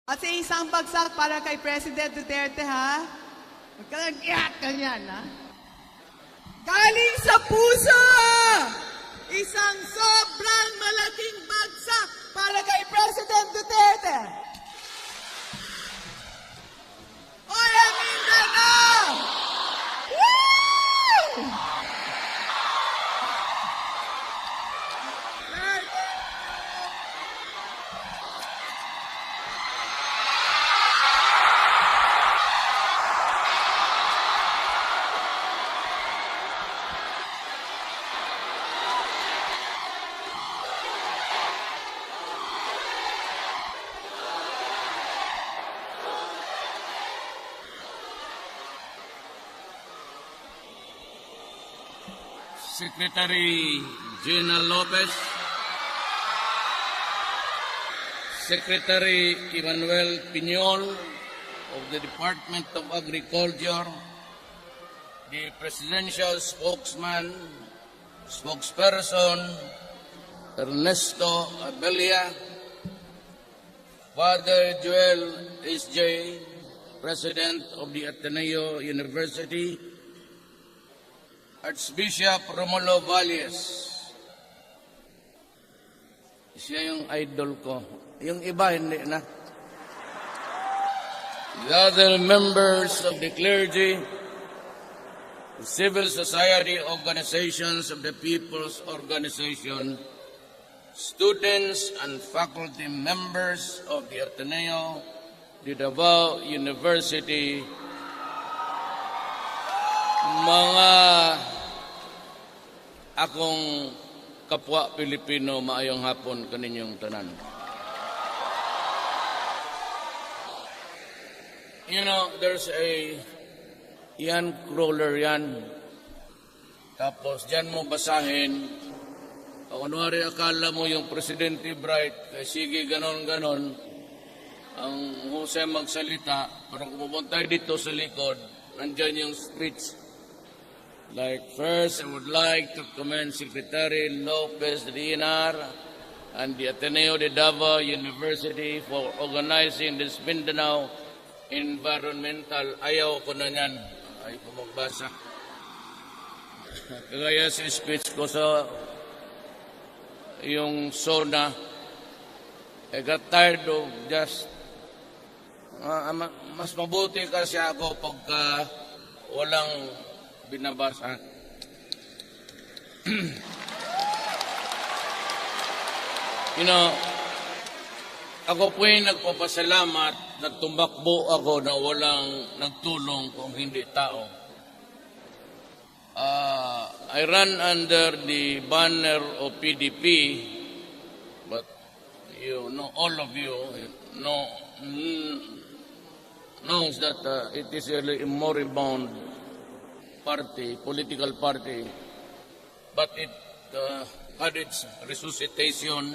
At sa isang bagsak para kay President Duterte, ha? Huwag ka nag-iyak ganyan, ha? Galing sa puso! Isang sobrang malaking bagsak para kay President Duterte! Oya Mindanaw! Woo! Secretary Gina Lopez, Secretary Emmanuel Piñol of the Department of Agriculture, the Presidential Spokesperson Ernesto Abella, Father Joel S.J., President of the Ateneo University, Archbishop Romulo Valles. Siya yung idol ko. Yung iba, hindi na. The other members of the clergy, the civil society organizations of the People's Organization, students and faculty members of the Ateneo, the Davao University, mga akong kapwa Pilipino, maayong hapon kaninyong tanan. You know, there's a yan crawler yan. Tapos dyan mo basahin. Kunwari akala mo yung Presidente Bright, sige ganon-ganon, ang husay magsalita, parang pumunta dito sa likod, nandyan yung speech. Like, first, I would like to commend Secretary Lopez Dinar and the Ateneo de Davao University for organizing this Mindanao Environmental. Ayaw ko na yan. Ay ko magbasa. Kagaya sa speech ko sa yung SONA, I got tired of just mas mabuti kasi ako pagka walang binabasa. You know, ako po yung nagpapasalamat na tumakbo ako na walang nagtulong kung hindi tao. I ran under the banner of PDP, but you know, all of you knows that it is a moribund party, political party, but it had its resuscitation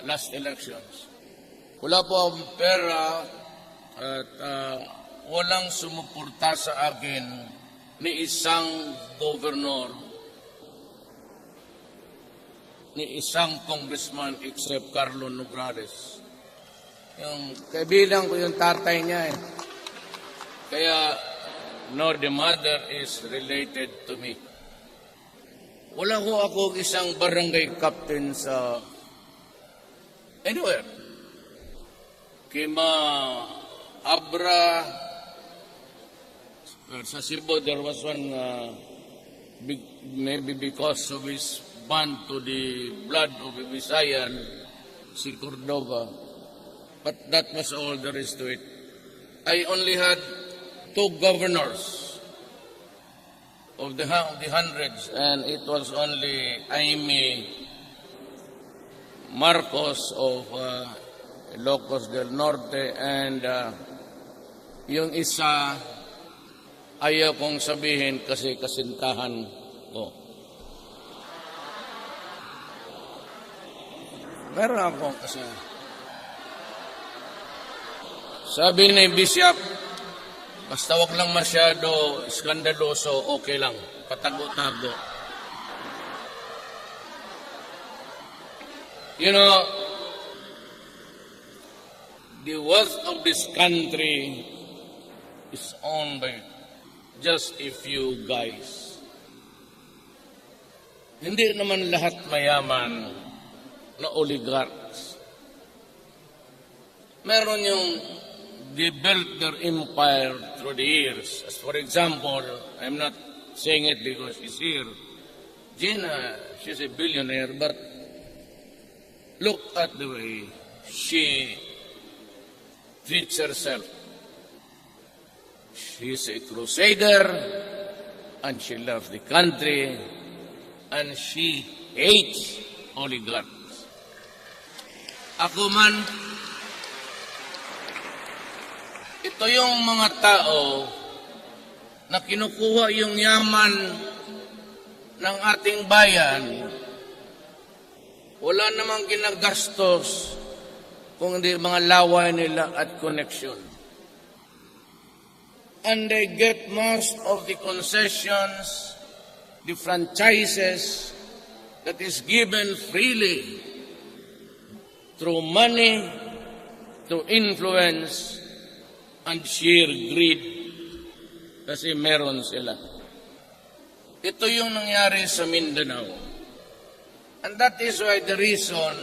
last elections. Wala po akong pera at walang sumuporta sa akin ni isang governor, ni isang congressman except Carlo Nograles. Yung kaibigan ko yung tatay niya eh. Kaya no, the mother is related to me. Wala ko ako isang barangay captain sa anywhere. Kima Abra, sa Cebu, there was one, maybe because of his bond to the blood of a Visayan, si Cordova. But that was all there is to it. I only had 2 governors of the hundreds, and it was only Jaime Marcos of Ilocos del Norte, and yung isa, ayaw kong sabihin kasi kasintahan ko. Meron akong kasi. Sabi ni Bishop, basta wag lang masyado skandaloso, okay lang. Patago-tago. You know, the wealth of this country is owned by just a few guys. Hindi naman lahat mayaman na oligarchs. Meron yung they built their empire through the years. As for example, I'm not saying it because she's here. Gina, she's a billionaire, but look at the way she treats herself. She's a crusader, and she loves the country, and she hates oligarchs. Ako man, ito yung mga tao na kinukuha yung yaman ng ating bayan, wala namang ginagastos kung hindi mga laway nila at connection. And they get most of the concessions, the franchises that is given freely through money, through influence, and sheer greed. Kasi meron sila. Ito yung nangyari sa Mindanao. And that is why the reason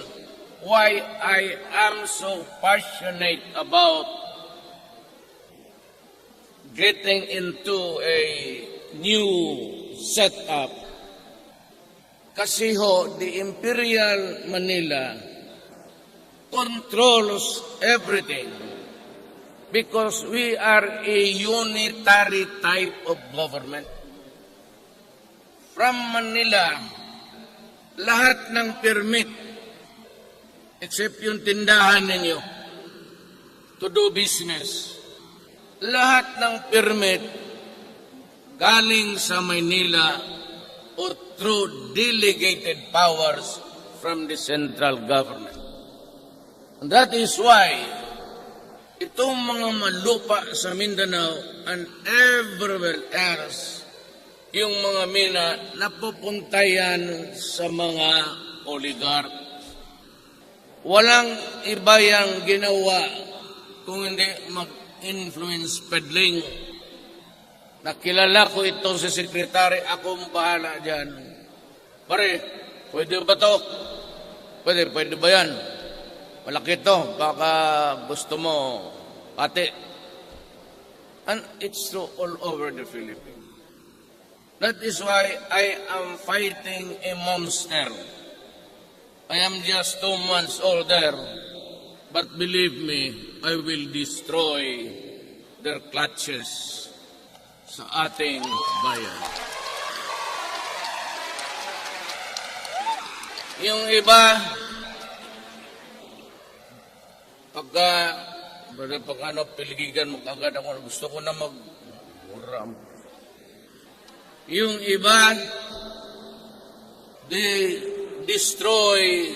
why I am so passionate about getting into a new setup. Kasi ho, the Imperial Manila controls everything because we are a unitary type of government. From Manila, lahat ng permit, except yung tindahan ninyo, to do business, lahat ng permit galing sa Manila or through delegated powers from the central government. And that is why itong mga malupa sa Mindanao and everywhere else, yung mga mina, napupunta yan sa mga oligarchs. Walang iba yang ginawa kung hindi mag-influence peddling. Nakilala ko ito si sekretary, akong bahala dyan. Pare, pwede ba to? Pwede ba yan? Malaki to, baka gusto mo, ate. And it's true all over the Philippines. That is why I am fighting a monster. I am just 2 months old there, but believe me, I will destroy their clutches sa ating bayan. Yung iba, pag ano, piligigan mo kagad ako, gusto ko na mag-uram. Yung iba, they destroy,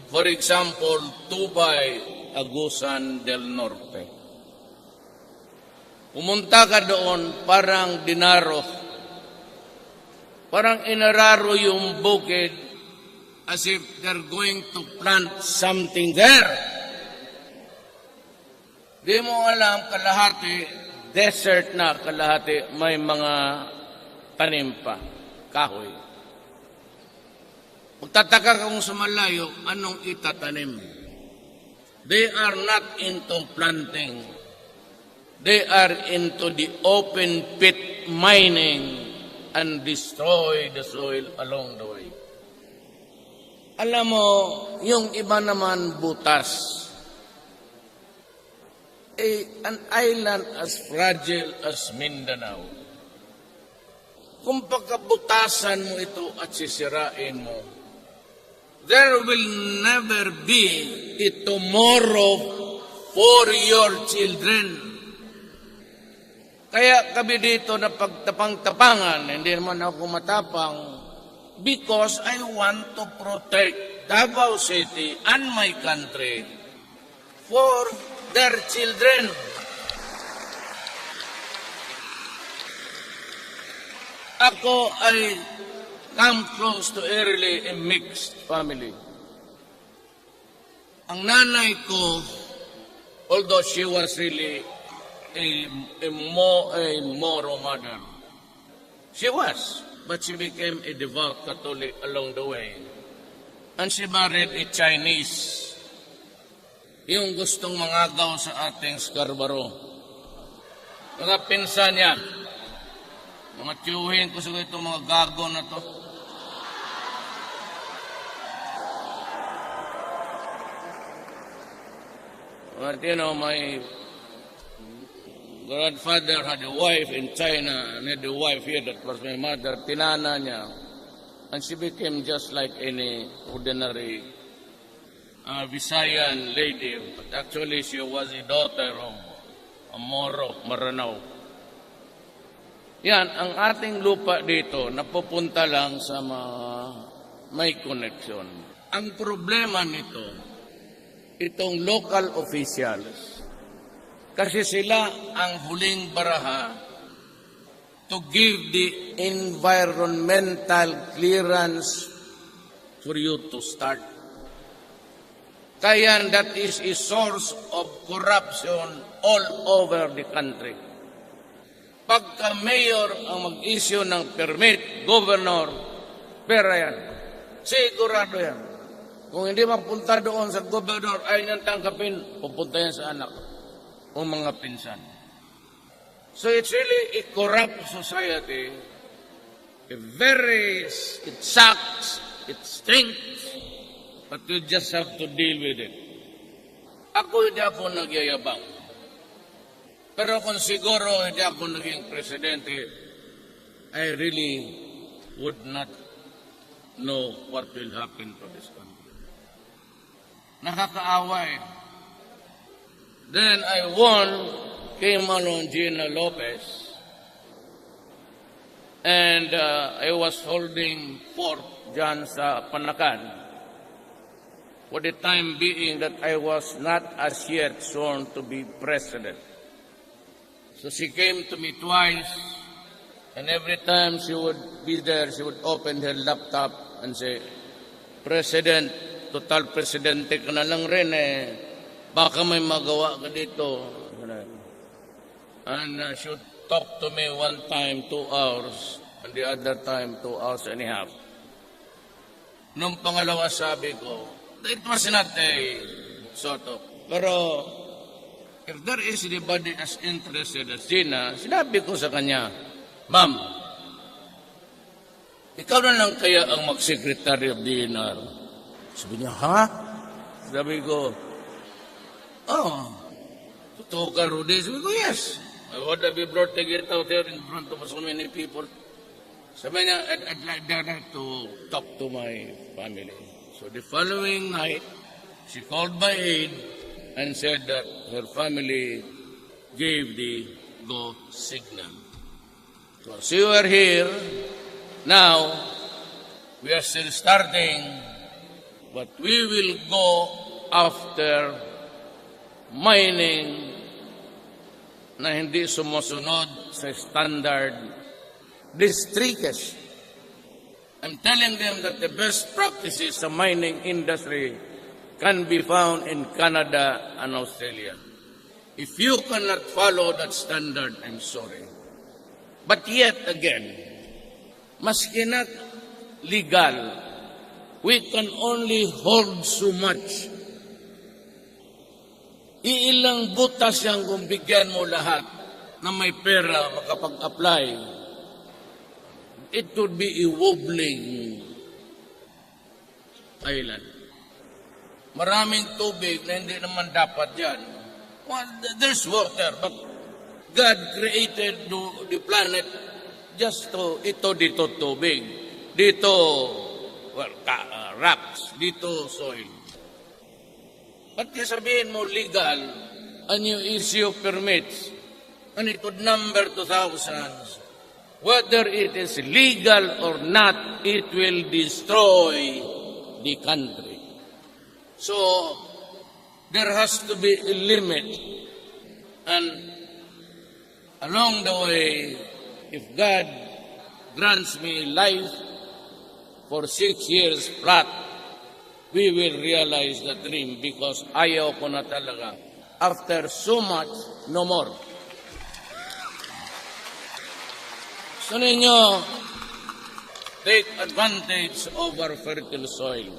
for example, Tubay, Agusan del Norte. Pumunta ka doon, parang dinaro. Parang inararo yung bukid as if they're going to plant something there. Di mo alam, kalahati, desert na, kalahati, may mga tanim pa, kahoy. Magtataka kung sa malayo, anong itatanim? They are not into planting. They are into the open pit mining and destroy the soil along the way. Alam mo, yung iba naman butas. An island as fragile as Mindanao. Kung pagkabutasan mo ito at sisirain mo, there will never be a tomorrow for your children. Kaya kami dito na pagtapang-tapangan, hindi naman ako matapang, because I want to protect Davao City and my country for their children. Ako ay come close to early a mixed family. Ang nanay ko although she was really a Moro mother. She was, but she became a devout Catholic along the way. And she married a Chinese, yung gustong mangagaw sa ating Scarborough. Mga pinsan niya, mga tiyuhin ko sa itong mga gago na to. But you know, my grandfather had a wife in China and had a wife here that was my mother, tinana niya. And she became just like any ordinary Visayan lady. But actually, she was a daughter of a Moro, Maranao. Yan, ang ating lupa dito, napupunta lang sa mga may connection. Ang problema nito, itong local officials, kasi sila ang huling baraha to give the environmental clearance for you to start. Kaya that is a source of corruption all over the country. Pagka mayor ang mag-issue ng permit, governor, pera yan. Sigurado yan. Kung hindi mapunta doon sa gobernador, ay niyang tangkapin, pupunta yan sa anak o mga pinsan. So it's really a corrupt society. It sucks, it stinks, but you just have to deal with it. Ako hindi ako nagyayabang. Pero kung siguro hindi ako naging presidente, I really would not know what will happen to this country. Nakakaawa eh. Then I won, came along Gina Lopez, and I was holding fort dyan sa Panakan for the time being that I was not as yet sworn to be president. So she came to me twice, and every time she would be there, she would open her laptop and say, President, total presidente ka na lang rin eh. Baka may magawa ka dito. And she would talk to me one time 2 hours, and the other time 2 hours and a half. Nung pangalawa sabi ko, it was not a sort of, pero if there is anybody as interested as Gina, sinabi ko sa kanya, Ma'am, ikaw na lang kaya ang mag-secretary of DNR. Sabi niya, ha? Sabi ko, totoo ka, Rudy? Sabi ko, yes. I would have been brought to get out there in front of so many people. Sabi niya, I'd like that to talk to my family. So the following night, she called my aide and said that her family gave the go signal. So as you are here, now, we are still starting, but we will go after mining na hindi sumusunod sa standard districts. I'm telling them that the best practices sa mining industry can be found in Canada and Australia. If you cannot follow that standard, I'm sorry. But yet again, maski not legal, we can only hold so much. Iilang butas yang kung bigyan mo lahat na may pera makapag-apply, it would be a wobbling island. Maraming tubig na hindi naman dapat yan. Well, there's water, but God created the planet just to, ito dito tubig, dito, well, rocks, dito soil. But sabihin mo legal, and you issue permits, and it would number to thousands. Whether it is legal or not, it will destroy the country. So, there has to be a limit. And along the way, if God grants me life for 6 years flat, we will realize the dream because ayaw ko na talaga After so much, no more. So ninyo, take advantage of our fertile soil.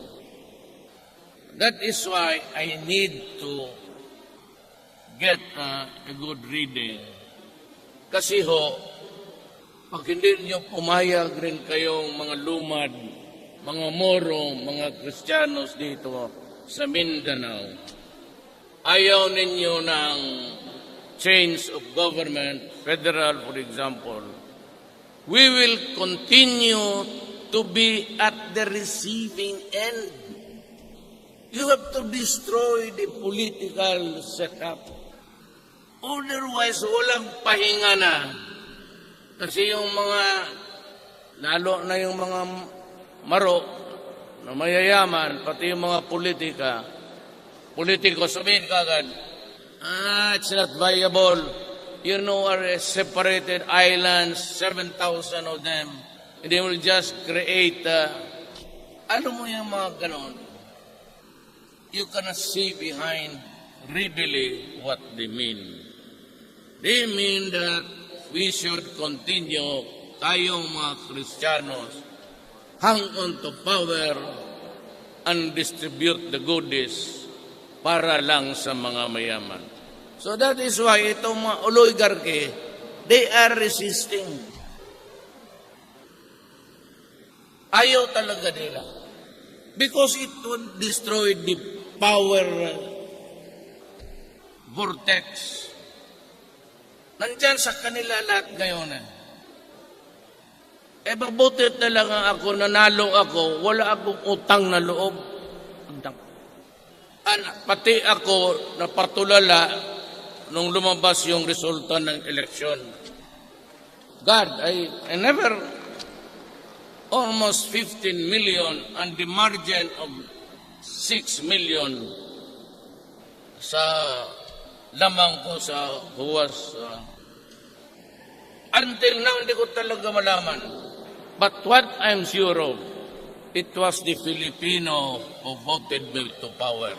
That is why I need to get a good reading. Kasi ho, pag hindi niyo pumayag rin kayong mga lumad, mga Moro, mga Kristiyanos dito sa Mindanao, ayaw ninyo ng change of government, federal for example, we will continue to be at the receiving end. You have to destroy the political setup. Otherwise, walang pahinga na. Kasi yung mga, lalo na yung mga maro na mayayaman, pati yung mga politiko, sabihin kagad, it's not viable. You know, are separated islands, 7,000 of them, and they will just create, ano mo yung mga ganon? You cannot see behind really what they mean. They mean that we should continue, tayong mga Kristiyanos, hang on to power and distribute the goodies para lang sa mga mayaman. So that is why itong mga oligarchy, they are resisting. Ayaw talaga nila. Because it would destroy the power vortex. Nandyan sa kanila lahat ngayon. Mabutit na lang ako, nanalo ako, wala akong utang na loob. Pati ako napatulala nung lumabas yung resulta ng eleksyon. God, I never, almost 15 million and the margin of 6 million sa lamang ko sa huwas. Until now, hindi ko talaga malaman. But what I'm sure of, it was the Filipino who voted me to power.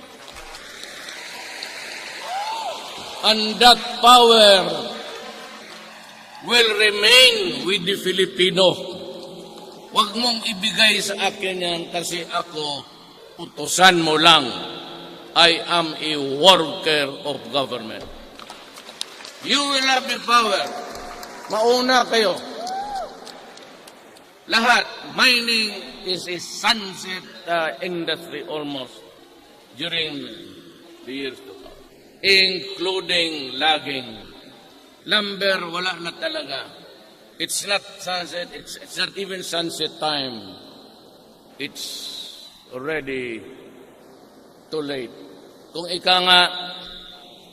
And that power will remain with the Filipino. Huwag mong ibigay sa akin yan kasi ako, utusan mo lang. I am a worker of government. You will have the power. Mauna kayo. Lahat. Mining is a sunset industry almost during the years to come. Including logging. Lumber, wala na talaga. It's not sunset. It's not even sunset time. It's already too late. Kung ika nga,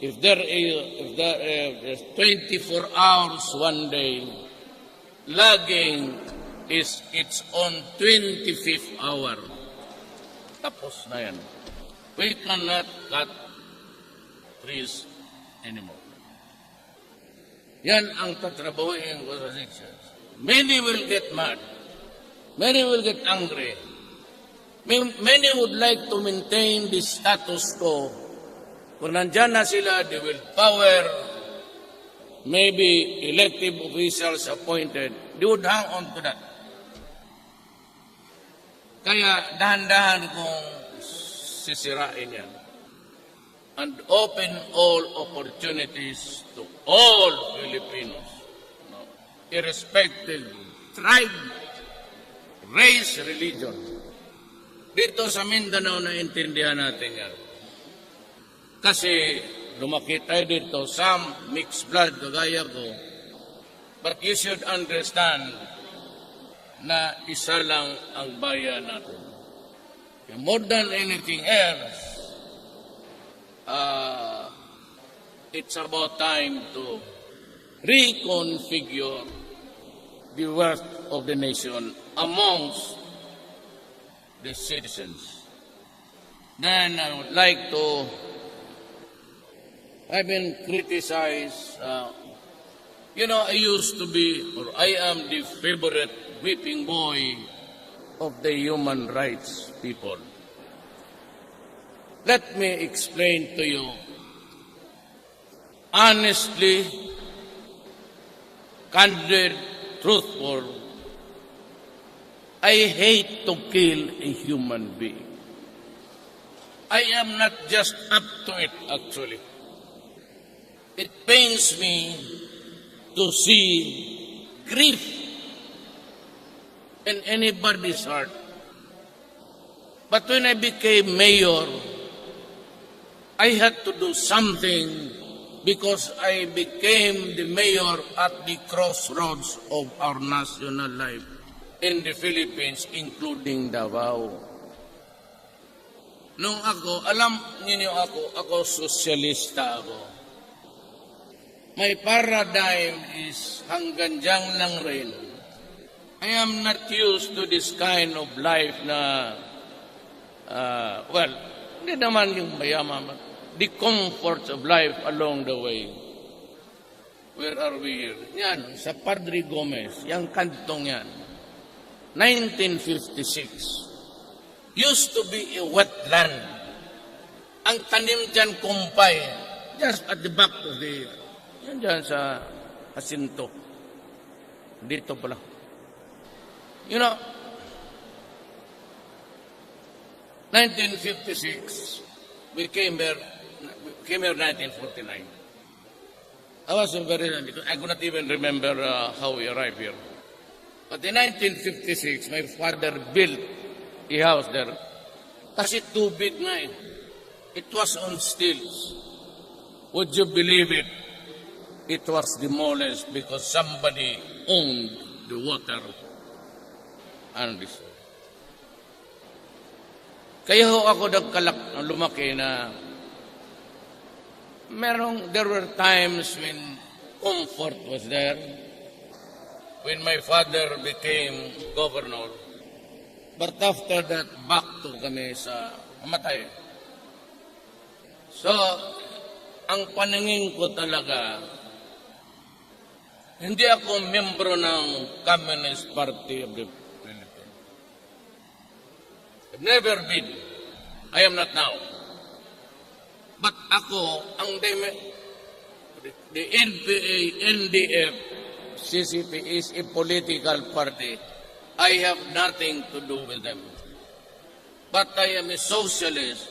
if there is 24 hours one day, logging is its on 25th hour. Tapos na yan. We cannot cut trees anymore. Yan ang tatrabahuin ko sa sections. Many will get mad. Many will get angry. Many would like to maintain the status quo. Kung nandyan na sila, they will power, maybe elective officials appointed, they would hang on to that. Kaya dahan-dahan kong sisirain yan. And open all opportunities to all Filipinos, irrespective tribe, race, religion. Dito sa Mindanao naintindihan natin yan. Kasi lumaki tayo dito, some mixed blood, kagaya ko. But you should understand na isa lang ang bayan natin. More than anything else, it's about time to reconfigure the worth of the nation amongst the citizens. Then I would like to, I've been criticized, I used to be, or I am the favorite whipping boy of the human rights people. Let me explain to you honestly, candid, truthful, I hate to kill a human being. I am not just up to it, actually. It pains me to see grief in anybody's heart. But when I became mayor, I had to do something because I became the mayor at the crossroads of our national life in the Philippines, including Davao. Nung ako, alam niyo ako sosyalista ako. My paradigm is hanggang dyan lang rin. I am not used to this kind of life na, hindi naman yung mayaman, the comforts of life along the way. Where are we here? Yan, sa Padre Gomez, yung kantong yan. 1956. Used to be a wetland. Ang tanim dyan kumpay, just at the back of the, yan dyan sa Jacinto. Dito pala. You know, 1956, we came here 1949. I was very, I could not even remember how we arrived here. But in 1956, my father built a house there. Kasi too big na eh. It was on stilts. Would you believe it? It was demolished because somebody owned the water and this. Kaya ho ako lumaki na there were times when comfort was there. When my father became governor, but after that, back to kami sa mamatay. So, ang paningin ko talaga, hindi ako membro ng Communist Party of the Philippines. I've never been. I am not now. But ako, the NPA, NDF, CCP is a political party. I have nothing to do with them. But I am a socialist.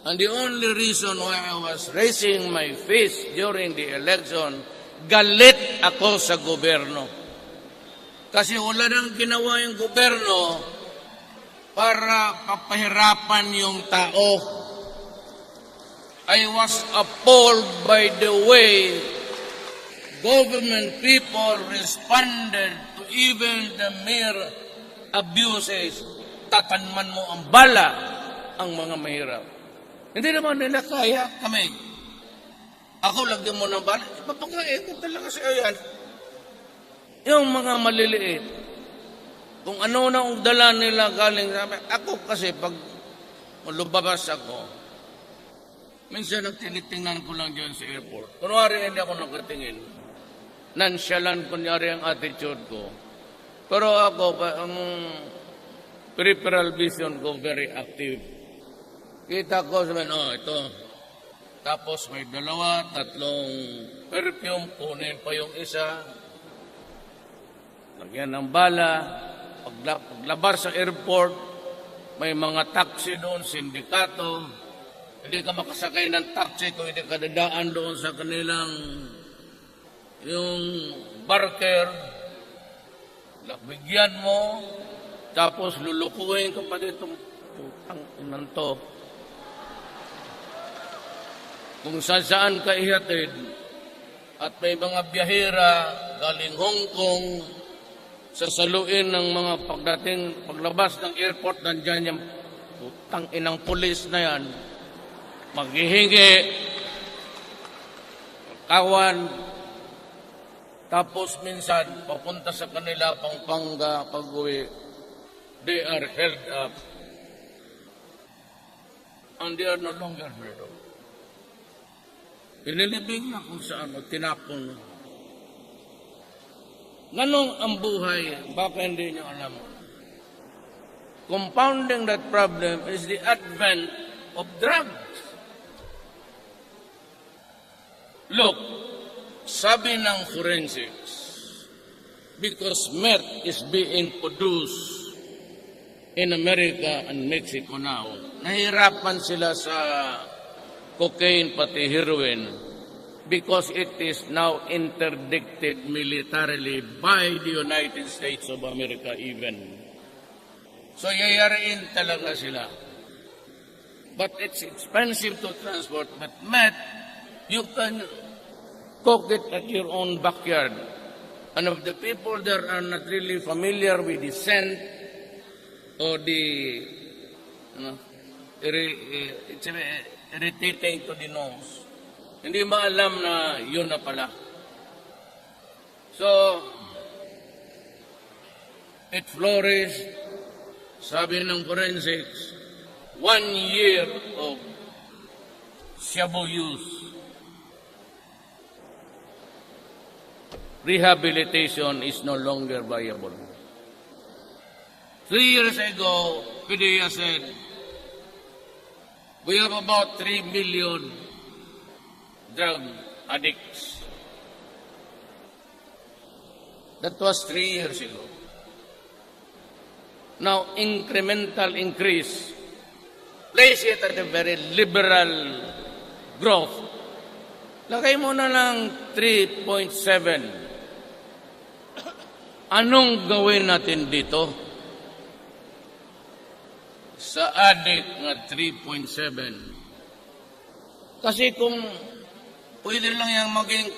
And the only reason why I was raising my fist during the election, galit ako sa gobyerno. Kasi wala nang ginawa yung gobyerno para papahirapan yung tao. I was appalled by the way government people responded to even the mere abuses. Tatanman mo ang bala ang mga mahirap. Hindi naman nila kaya kami. Ako lagyan mo ng bala. Ipapakain ko talaga sa yan. Yung mga maliliit. Kung ano na ang dala nila galing sa amin. Ako kasi pag lumabas ako, minsan nagtinitingnan ko lang dyan sa airport. Kunwari hindi ako nakatingin. Nonchalant kunyari ang attitude ko. Pero ako, ang peripheral vision ko very active. Kita ko sabihin, ito. Tapos may 2, 3 perfume, kunin pa yung isa. Lagyan ng bala. Paglabas sa airport, may mga taxi doon, sindikato. Hindi ka makasakay ng taxi kung hindi ka dadaan doon sa kanilang yung barker, bigyan mo, tapos lulukuhin ka pa dito, putang inan to. Kung saan ka ihatid, at may mga biyahera galing Hong Kong, sasaluin ng mga paglabas ng airport, nandyan yung putang inang pulis na yan, maghihingi, kawan, tapos minsan, papunta sa kanila, Pampanga, pag-uwi, they are held up. And they are no longer heard of. Inilibing na kung saan, tinapon. Ganong ang buhay, baka hindi nyo alam. Compounding that problem is the advent of drugs. Look, sabi ng forensics, because meth is being produced in America and Mexico now, nahirapan sila sa cocaine pati heroin because it is now interdicted militarily by the United States of America even. So yayariin talaga sila. But it's expensive to transport. But meth, you can cook it at your own backyard. And if the people there are not really familiar with the scent or the, it's irritating to the nose, hindi maalam na yun na pala. So, it flourished, sabi ng forensics, 1 year of shabu use. Rehabilitation is no longer viable. 3 years ago, PDEA said, we have about 3 million drug addicts. That was 3 years ago. Now, incremental increase. Place it at a very liberal growth. Lagay mo na lang 3.7. Anong gawin natin dito? Sa addict na 3.7. Kasi kung pwede lang yung maging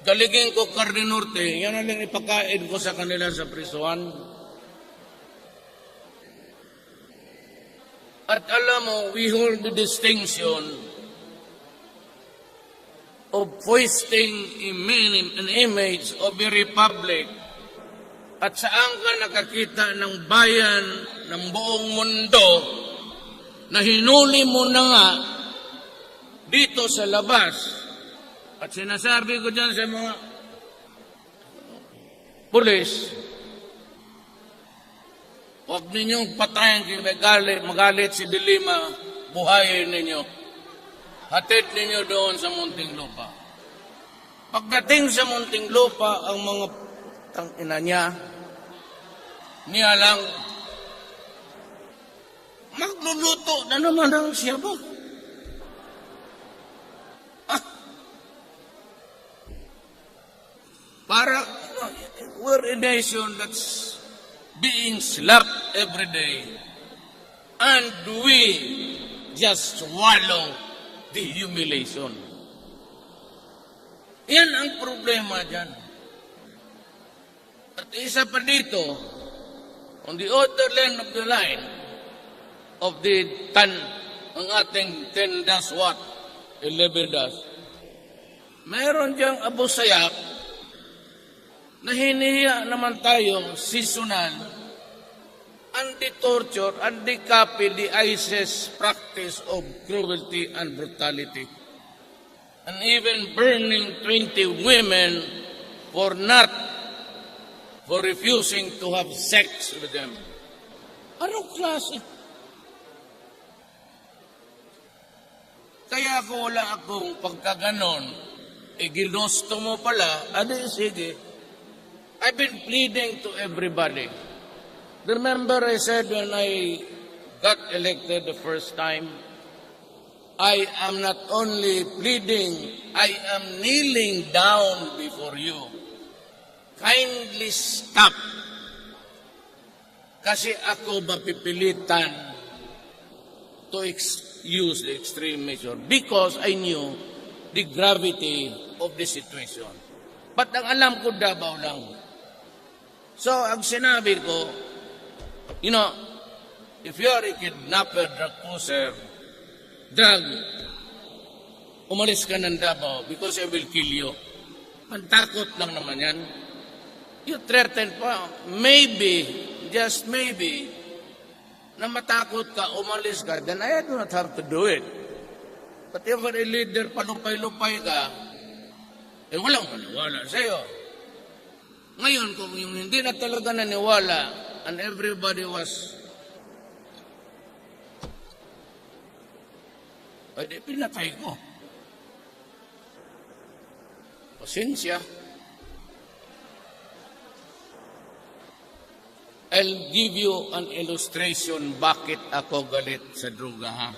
galigin ko Carne Norte, yan na lang ipakain ko sa kanila sa prisuan. At alam mo, we hold the distinction of foisting an image of a republic at saan ka nakakita ng bayan ng buong mundo na hinuli mo na nga dito sa labas. At sinasabi ko dyan sa mga pulis, huwag ninyong patayin kung magalit si Dilima, buhayin ninyo. Hatid ninyo doon sa munting lupa. Pagdating sa munting lupa, ang mga tangina niya lang, magluluto na naman ang siya ba? Para, we're a nation that's being slapped every day. And we just wallow the humiliation. Yan ang problema dyan. At isa pa dito, on the other end of the line of the ang ating 10 dash watt, 11 dash, meron diyang Abu Sayyaf na hinihiya naman tayong seasonal and the torture and the copy the ISIS practice of cruelty and brutality. And even burning 20 women for refusing to have sex with them. Anong klase? Kaya wala akong pagkaganon, ginusto mo pala, sige. I've been pleading to everybody. Remember I said when I got elected the first time, I am not only pleading, I am kneeling down before you. Kindly stop. Kasi ako mapipilitan to use the extreme measure because I knew the gravity of the situation. But ang alam ko Davao lang. So ang sinabi ko, if you are a kidnapper, drug pusher, umalis ka ng Davao because I will kill you. Pantakot lang naman yan. You threaten pa, maybe, just maybe, na matakot ka, umalis ka, then I do not have to do it. But if a leader, palupay-lupay ka, walang maniwala sa'yo. Ngayon, kung yung hindi na talaga naniwala, and everybody was, di pinatay ko. Pasensya. I'll give you an illustration bakit ako galit sa droga, ha?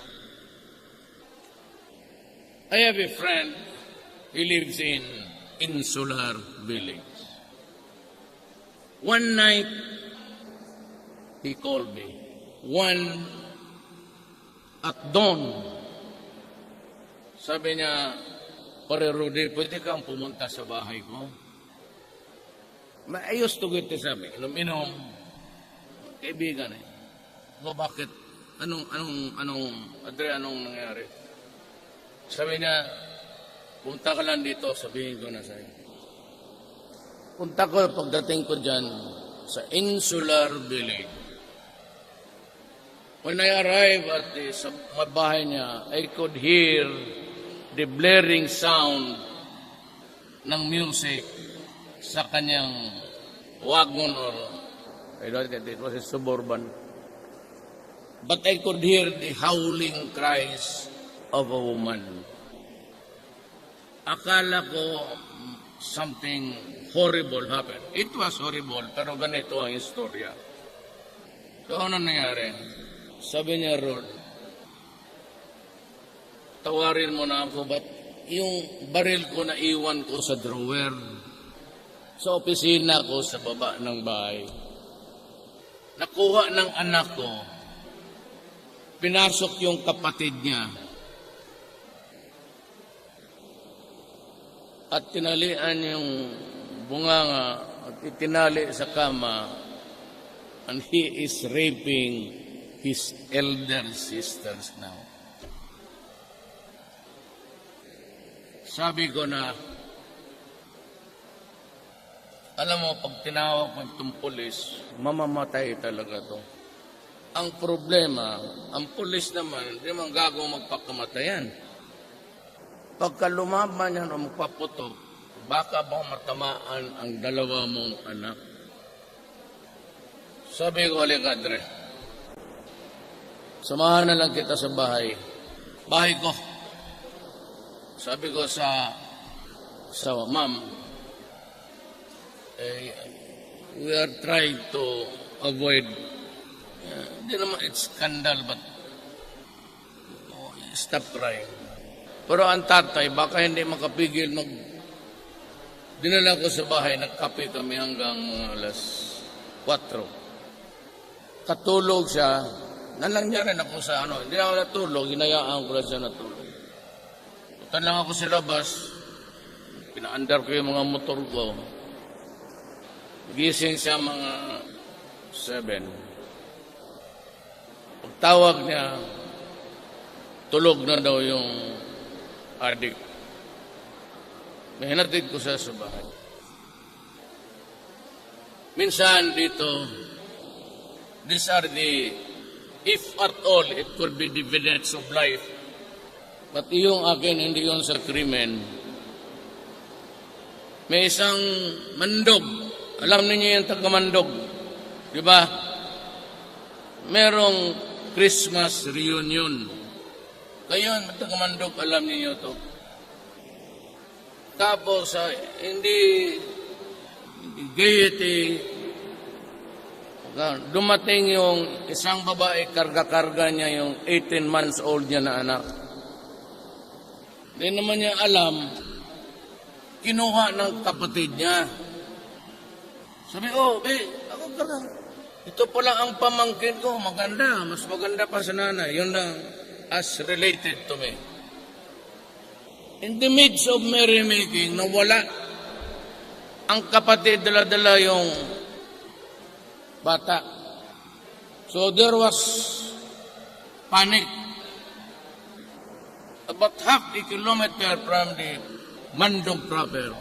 I have a friend. He lives in Insular Village. One night, he called me. At dawn. Sabi niya, Pare Rudy, pwede kang pumunta sa bahay ko? I used to get this, sabi, inom-inom, kaibigan eh. So bakit? Anong nangyari? Sabi niya, punta ka lang dito, sabihin ko na sa'yo. Punta ko, pagdating ko dyan, sa Insular Village. When I arrived at sa bahay niya, I could hear the blaring sound ng music sa kanyang wagon or I don't get it was a suburban. But I could hear the howling cries of a woman. Akala ko something horrible happened. It was horrible, pero ganito ang istorya. So ano nangyari? Sabi niya, Rod, tawarin mo na ako, ba't yung baril ko na iwan ko sa drawer, sa opisina ko sa baba ng bahay. Nakuha ng anak ko, pinasok yung kapatid niya, at tinalian yung bunganga at itinali sa kama, and he is raping his elder sisters now. Sabi ko na, alam mo, pag tinawag mo itong pulis, mamamatay talaga to. Ang problema, ang pulis naman, hindi man gagawang magpakamatayan. Pagka lumaban yan o magpaputok, baka bang matamaan ang dalawa mong anak? Sabi ko, Alikadre, samahan na lang kita sa bahay. Bahay ko. Sabi ko sa ma'am, we are trying to avoid, hindi naman it's scandal, but stop crying. Pero ang tatay, baka hindi makapigil, dinala ko sa bahay, nagkape kami hanggang alas 4. Katulog siya, nalang rin ako sa hindi na ako natulog, hinayaan ko lang siya natulog. Punta lang ako sa labas, pinaandar ko yung mga motor ko. Gising siya mga 7. Pagtawag niya, tulog na daw yung adik. May hinatid ko siya sa bahay. Minsan dito, these are the, if at all, it could be the evidence of life. But yung akin, hindi yun sa krimen. May isang mandog. Alam niyo yung taga-mandog. Di ba? Merong Christmas reunion. Kayo, taga-mandog, alam niyo to. Tapos, hindi gaiety. Dumating yung isang babae, karga-karga niya yung 18 months old niya na anak. Hindi naman niya alam, kinuha ng kapatid niya. Sabi, ako karga. Ito pala ang pamangkin ko, maganda, mas maganda pa sa nanay. Yun lang, as related to me. In the midst of merrymaking, nawala ang kapatid, dala-dala yung bata. So there was panic. About half a kilometer from the Mandog proper,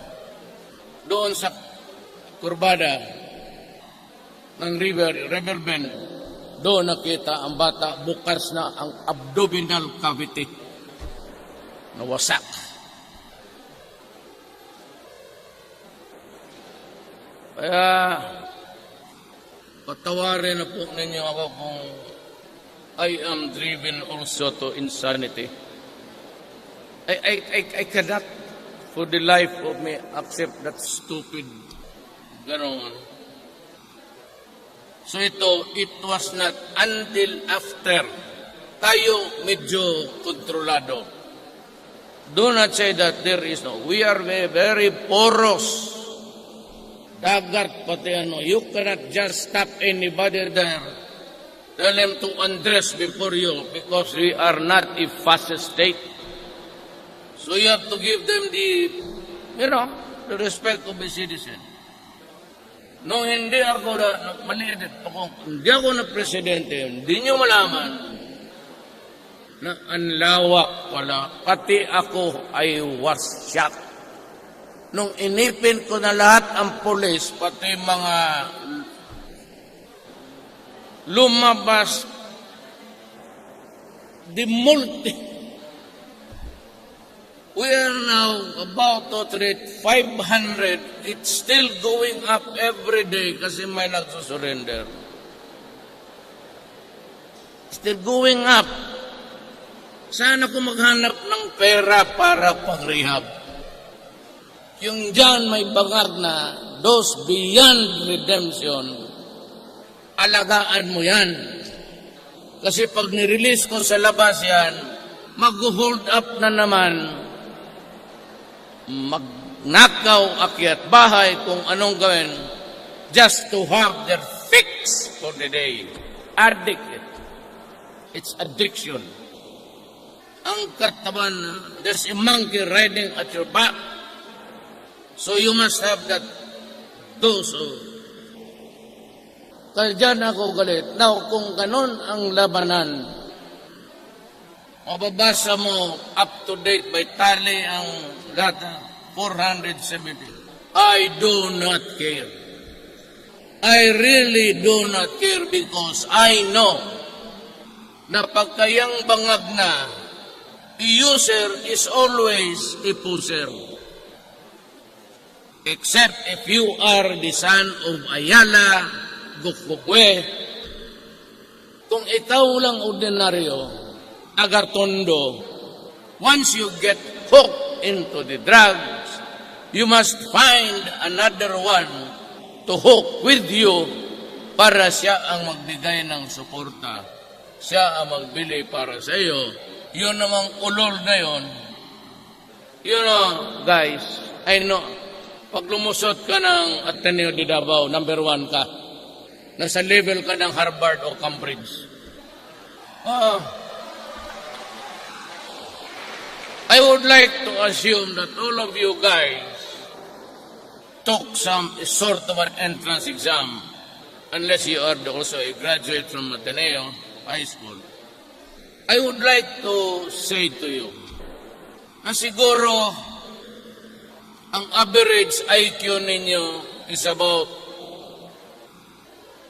doon sa kurbada ng river bend, doon nakita ang bata, bukas na ang abdominal cavity. Nawasak. Kaya, patawarin na po ninyo ako kung I am driven also to insanity. I cannot for the life of me accept that stupid ganon. So ito, it was not until after tayo medyo kontrolado. Do not say that there is no. We are very porous. Dagat pati ano. You cannot just stop anybody there. Tell them to undress before you because we are not a fascist state. So you have to give them the respect of a citizen. No, hindi ako maliit ako. Hindi ako na presidente. Hindi nyo malaman na ang lawak pala. Pati ako I was shocked. Nung inipin ko na lahat ang pulis, pati mga lumabas, we are now about to treat 500. It's still going up every day kasi may nagsusurrender. Still going up. Sana ko maghanap ng pera para pang-rehab. Yung dyan may bangag na those beyond redemption, alagaan mo yan. Kasi pag nirelease ko sa labas yan, mag-hold up na naman, magnakaw, akyat bahay, kung anong gawin, just to have their fix for the day. Addicted. It's addiction. Ang katawan, there's a monkey riding at your back. So you must have that dose of. Kaya dyan ako galit. Now, kung ganon ang labanan, mababasa mo up to date by tally ang data, 470. I do not care. I really do not care because I know na pagkayang bangag na, a user is always a poser. Except if you are the son of Ayala, Gukbukwe. Kung ikaw lang ordinaryo, agartondo, once you get hooked into the drugs, you must find another one to hook with you para siya ang magbigay ng suporta. Siya ang magbili para sa iyo. Yun namang ulol na yun. You know, guys, I know, pag lumusot ka ng Ateneo de Davao, number 1 ka. Nasa level ka ng Harvard o Cambridge. I would like to assume that all of you guys took some sort of an entrance exam, unless you are also a graduate from Ateneo High School. I would like to say to you na siguro ang average IQ ninyo is about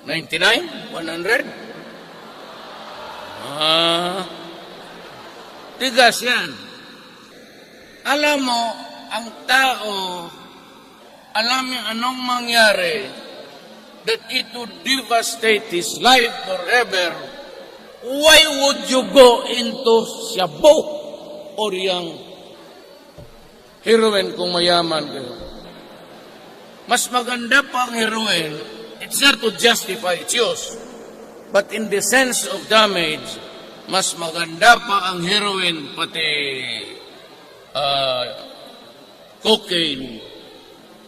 99, 100. Tigas yan. Alam mo, ang tao, alam niya anong mangyari that it would devastate his life forever. Why would you go into shabu or yung heroin kung mayaman kayo? Mas maganda pa ang heroin. It's not to justify its use. But in the sense of damage, mas maganda pa ang heroin pati cocaine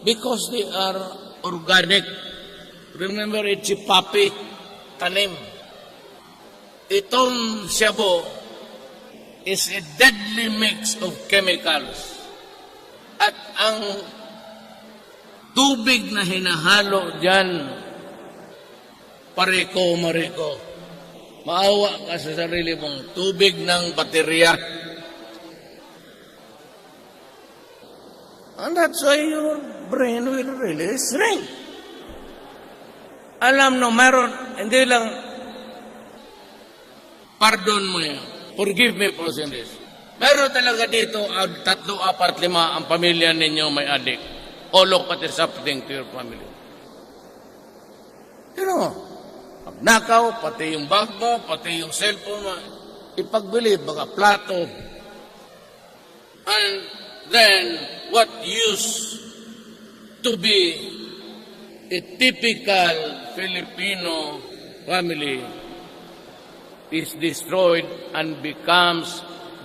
because they are organic. Remember, it's a papi, tanim. Itong shabu is a deadly mix of chemicals. At ang tubig na hinahalo dyan, pareko, mareko. Maawa ka sa sarili mong tubig ng baterya. And that's why your brain will really shrink. Alam no, meron, hindi lang, pardon mo yan. Forgive me for saying this. Meron talaga dito, 3, 4, 5 ang pamilya ninyo may adik. All of it is something to your family. You know, pagnakaw, pati yung bag mo, pati yung cellphone mo, ipagbili, baka plato. And then what used to be a typical Filipino family is destroyed and becomes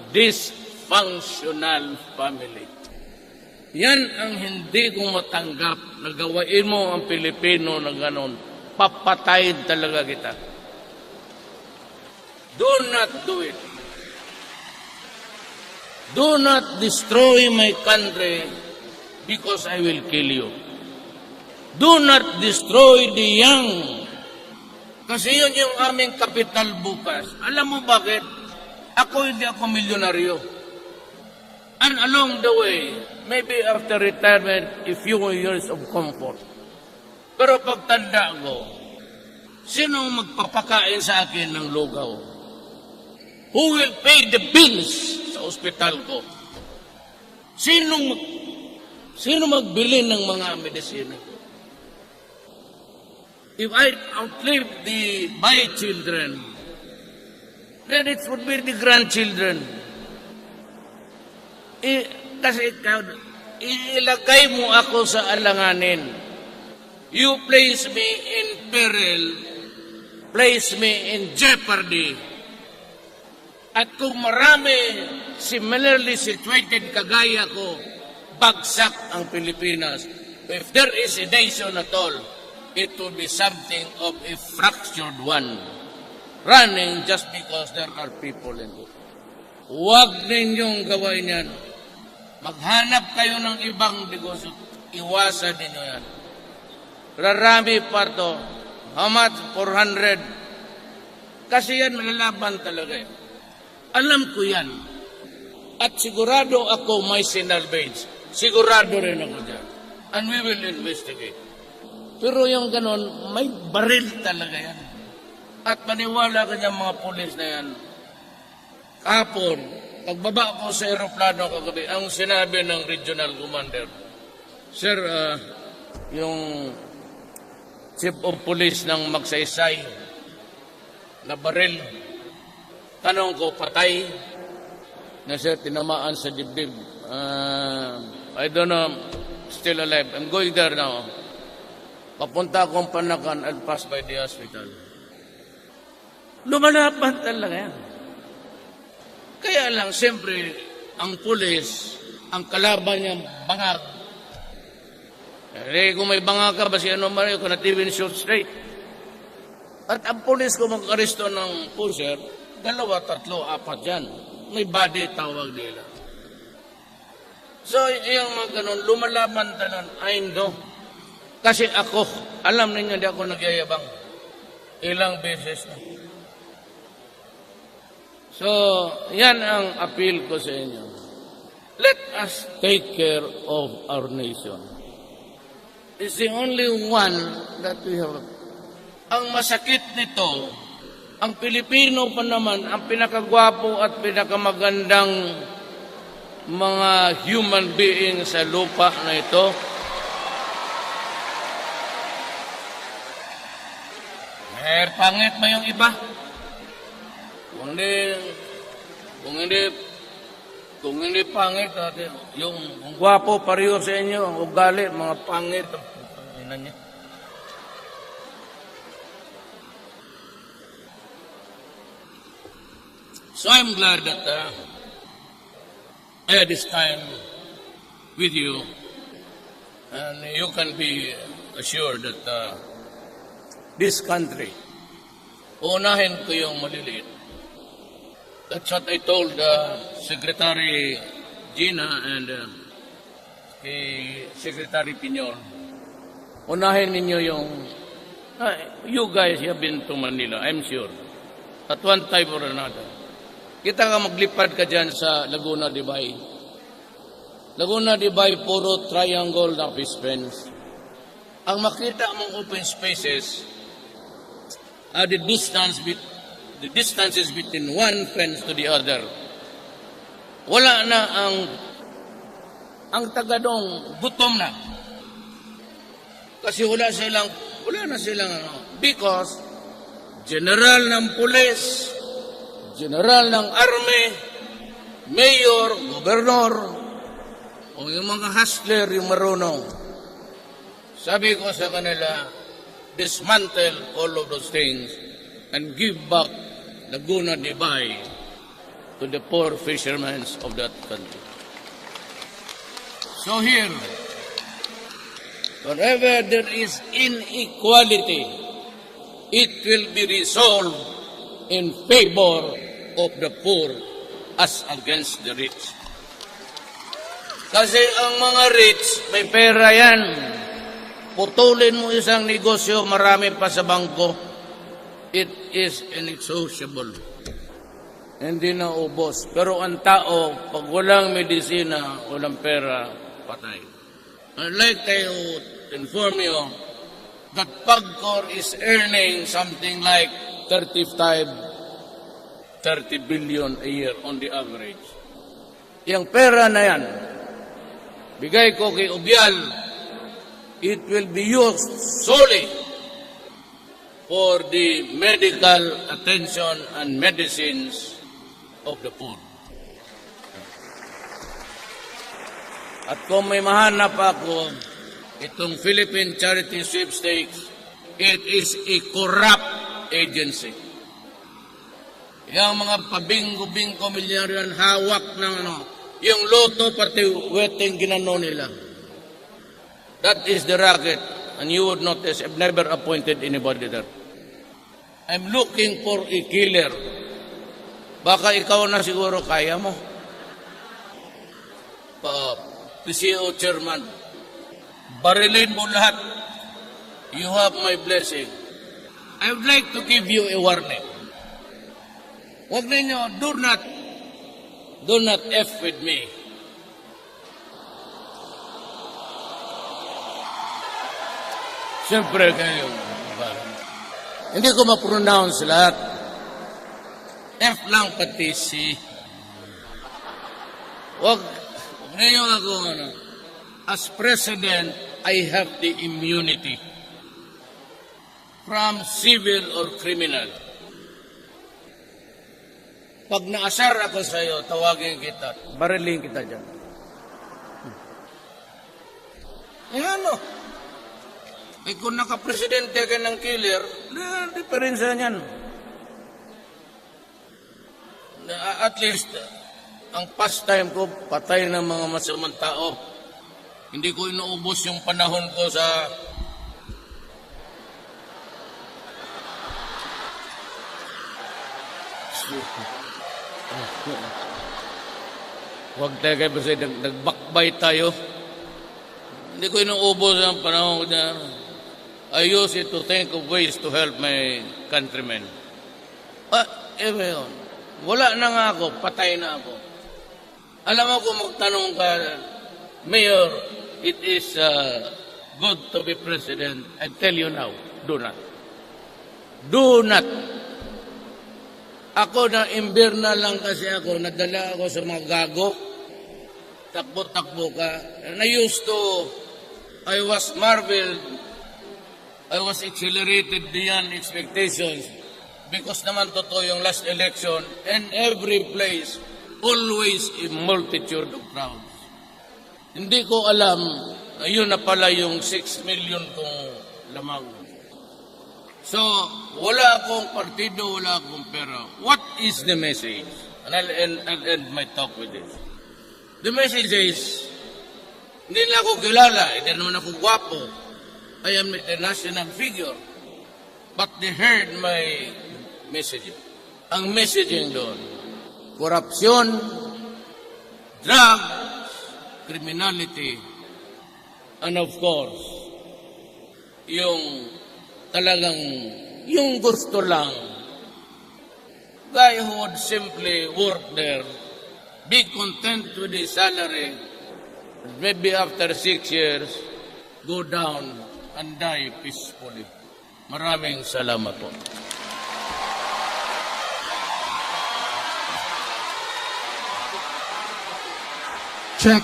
dysfunctional family. Yan ang hindi ko matanggap na gawain mo ang Pilipino na ganon. Papatayin talaga kita. Do not do it. Do not destroy my country because I will kill you. Do not destroy the young. Kasi yun yung aming kapital bukas. Alam mo bakit? Hindi ako milyonaryo. And along the way, maybe after retirement, a few years of comfort. Pero pagtanda ko, sino magpapakain sa akin ng lugaw? Who will pay the bills sa ospital ko? Sino magbili ng mga medisina? If I outlive my children, then it would be the grandchildren. Kasi ikaw, ilagay mo ako sa alanganin. You place me in peril, place me in jeopardy. At kung marami similarly situated kagaya ko, bagsak ang Pilipinas. If there is a nation at all, it will be something of a fractured one, running just because there are people in it. Huwag ninyong gawain yan. Maghanap kayo ng ibang negosyo. Iwasan ninyo yan. Rarami pa to. How much? 400. Kasi yan, malalaban talaga eh. Alam ko yan. At sigurado ako may sinalvage. Sigurado rin ako dyan. And we will investigate. Pero yung ganon, may baril talaga yan. At maniwala ka niya mga pulis na yan. Kapon, pagbaba ko sa aeroplano kagabi, ang sinabi ng regional commander, Sir, yung chief of police ng Magsaysay na baril, tanong ko, patay? Na sir, tinamaan sa dibdib. I don't know, still alive. I'm going there now. Papunta akong Panakan, I'll pass by the hospital. Lumalaban talaga yan. Kaya lang, siyempre, ang pulis, ang kalaban niya, bangag. Kung may bangag ka, basi ano man, kung natin shoot straight. At ang pulis, kung mag-aresto ng pusher, 2, 3, 4 yan. May body tawag nila. So, yung mga ganun, lumalaban talaga, I know. Kasi ako, alam ninyo, hindi ako nagyayabang. Ilang beses na. So, yan ang appeal ko sa inyo. Let us take care of our nation. It's the only one that we have. Ang masakit nito, ang Pilipino pa naman, ang pinakagwapo at pinakamagandang mga human being sa lupa na ito. Pangit ba yung iba? Kung hindi pangit, yung gwapo pareho sa inyo, ang ugali, mga pangit, niya. So I'm glad that I had this time with you, and you can be assured that this country, unahin ko yung maliliit. That's what I told Secretary Gina and Secretary Piñol. Unahin ninyo yung, you guys have been to Manila, I'm sure, at one time or another. Kita ka maglipad ka dyan sa Laguna de Bay. Laguna de Bay, puro triangle na fish pens. Ang makita mong open spaces are the distances between one fence to the other. Wala na ang tagadong gutom na. Kasi wala na silang because general ng pulis, general ng army, mayor, gobernador, O yung mga hustler, yung marunong. Sabi ko sa kanila, dismantle all of those things and give back Laguna de Bay to the poor fishermen of that country. So here, wherever there is inequality, it will be resolved in favor of the poor as against the rich. Kasi ang mga rich, may pera yan. Putulin mo isang negosyo, marami pa sa bangko. It is inexhaustible. Hindi na ubos. Pero ang tao, pag walang medisina, walang pera, patay. I'd like to inform you that PAGCOR is earning something like 30 billion a year on the average. Yung pera na yan, bigay ko kay Ubial, it will be used solely for the medical attention and medicines of the poor. At kung may mahanap ako, itong Philippine Charity Sweepstakes, it is a corrupt agency. Yung mga pabinggo-binggo milyaryan, hawak ng yung loto pati wedding ginano nila. That is the racket. And you would notice, I've never appointed anybody there. I'm looking for a killer. Baka ikaw na siguro kaya mo. PCO chairman, barilin mo lahat. You have my blessing. I would like to give you a warning. Huwag ninyo, do not F with me. Siyempre kayo, hindi ko ma-pronounce lahat. F lang pati C. Huwag ninyo ako, as president, I have the immunity from civil or criminal. Pag naasar ako sa iyo, tawagin kita, barilin kita dyan. Ano? Eh kung naka-presidente ka ng killer, diferensya niyan. At least, ang pastime ko, patay ng mga masamang tao. Hindi ko inuubos yung panahon ko sa huwag tayo kayo kasi nagbakbay tayo. Hindi ko inuubos ang panahon ko na I use it to think of ways to help my countrymen. Wala na nga ako, patay na ako. Alam mo kung magtanong ka, Mayor, it is good to be president. I tell you now, do not. Do not. Ako na imbirna lang kasi ako, nadala ako sa mga gago. Takbo-takbo ka. And I was marveled. I was accelerated beyond expectations because naman totoo yung last election and every place, always a multitude of crowds. Hindi ko alam, ayun na pala yung 6 million kong lamang. So, wala akong partido, wala akong pera. What is the message? And I'll end my talk with this. The message is, hindi na ako kilala, hindi naman ako gwapo. I am a national figure. But they heard my messaging. Ang messaging doon, korupsyon, drugs, criminality, and of course, yung talagang, yung gusto lang, guy who would simply work there, be content with his salary, maybe after 6 years, go down and die peacefully. Maraming salamat po. Check.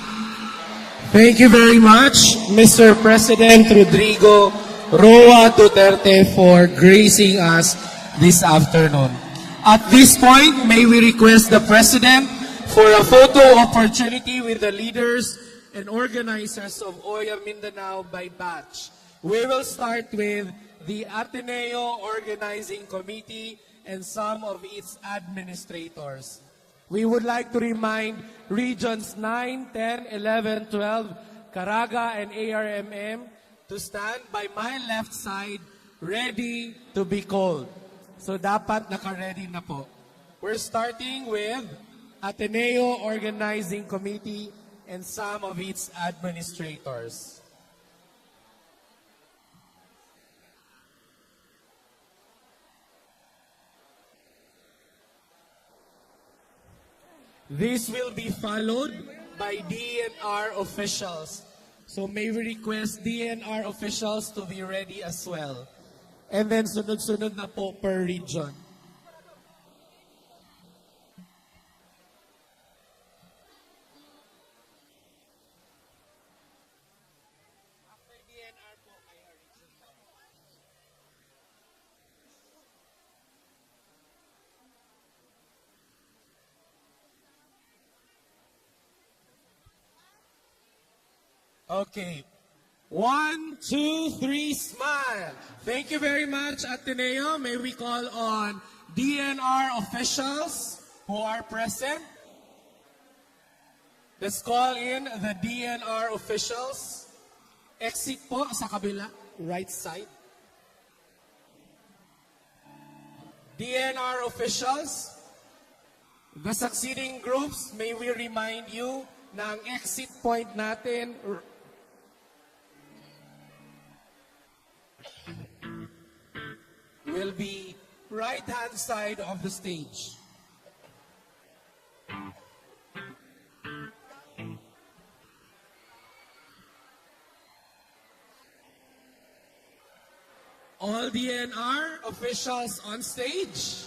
Thank you very much, Mr. President Rodrigo Roa Duterte, for gracing us this afternoon. At this point, may we request the President for a photo opportunity with the leaders and organizers of Oya Mindanaw by batch. We will start with the Ateneo Organizing Committee and some of its administrators. We would like to remind Regions 9, 10, 11, 12, Caraga, and ARMM to stand by my left side, ready to be called. So dapat naka-ready na po. We're starting with Ateneo Organizing Committee and some of its administrators. This will be followed by DNR officials. So may we request DNR officials to be ready as well. And then sunod-sunod na po per region. After DNR po, kaya region po. Okay. 1, 2, 3, smile. Thank you very much, Ateneo. May we call on DNR officials who are present? Let's call in the DNR officials. Exit po sa kabila, right side. DNR officials, the succeeding groups, may we remind you na ang exit point natin will be right-hand side of the stage. All DNR officials on stage.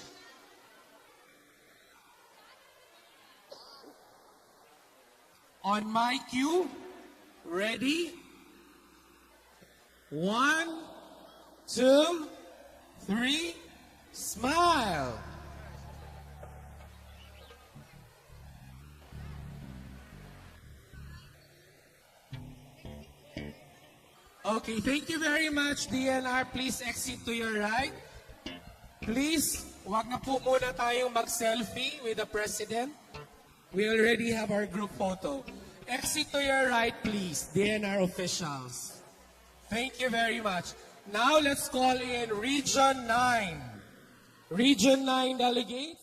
On my cue, ready? 1, 2, 3, smile. Okay, thank you very much, DNR. Please exit to your right. Please, wag na po muna tayong mag-selfie with the President. We already have our group photo. Exit to your right, please, DNR officials. Thank you very much. Now let's call in Region 9. Region 9 delegates.